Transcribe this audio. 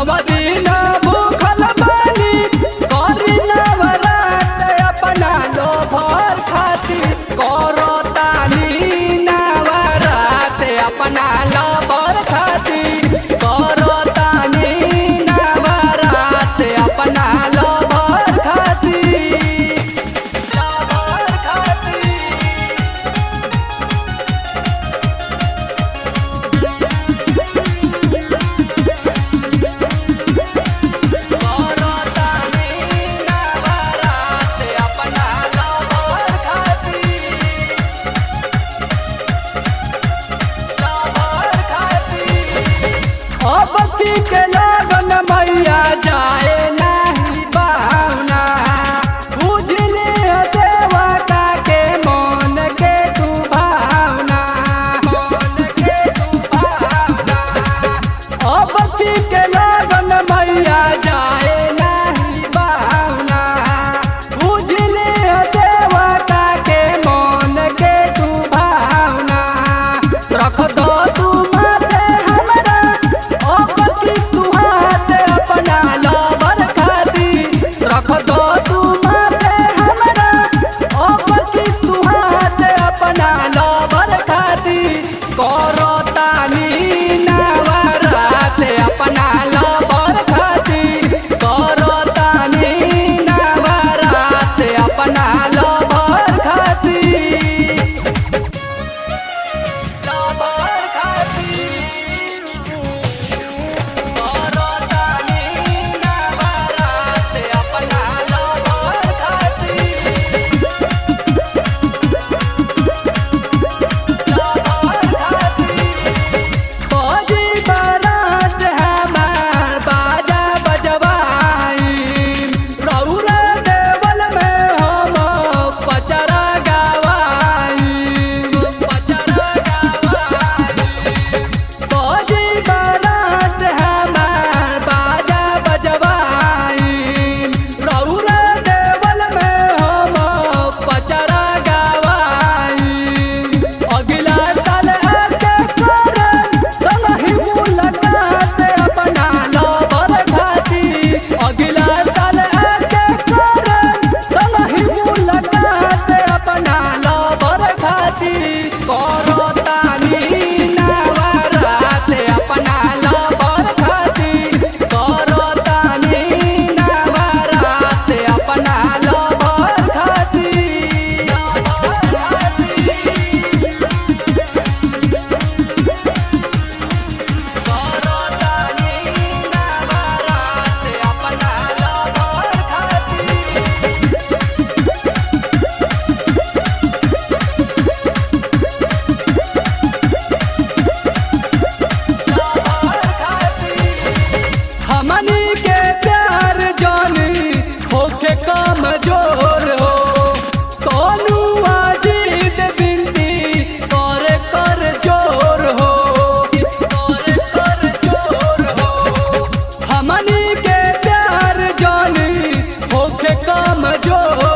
नव दिन भूखल बानी करी नवरात अपना लोभर खातिर करतानी नवरात अपना लोभर खातिर करतानी नवरात अपना लोभर खातिर लोभर खातिर के लगन मैया जाए नहीं बावना बुझले सेवा का के मन के तू भावना मन के तू भावना अब के लगन मैया जाए नहीं बावना बुझले सेवा का के मन के तू भावना रख दो तू रख दो तू माते हमरा अब की तू हाथ अपना लोभर खातिर करतानी नवरात अपना लोभर खातिर करतानी नवरात अपना लोभर खातिर लोभर खातिर कमजोर हो सोनू अजीत बिनती कर जोर हो कर जोर हो हमनी के प्यार जानी होके कमजोर।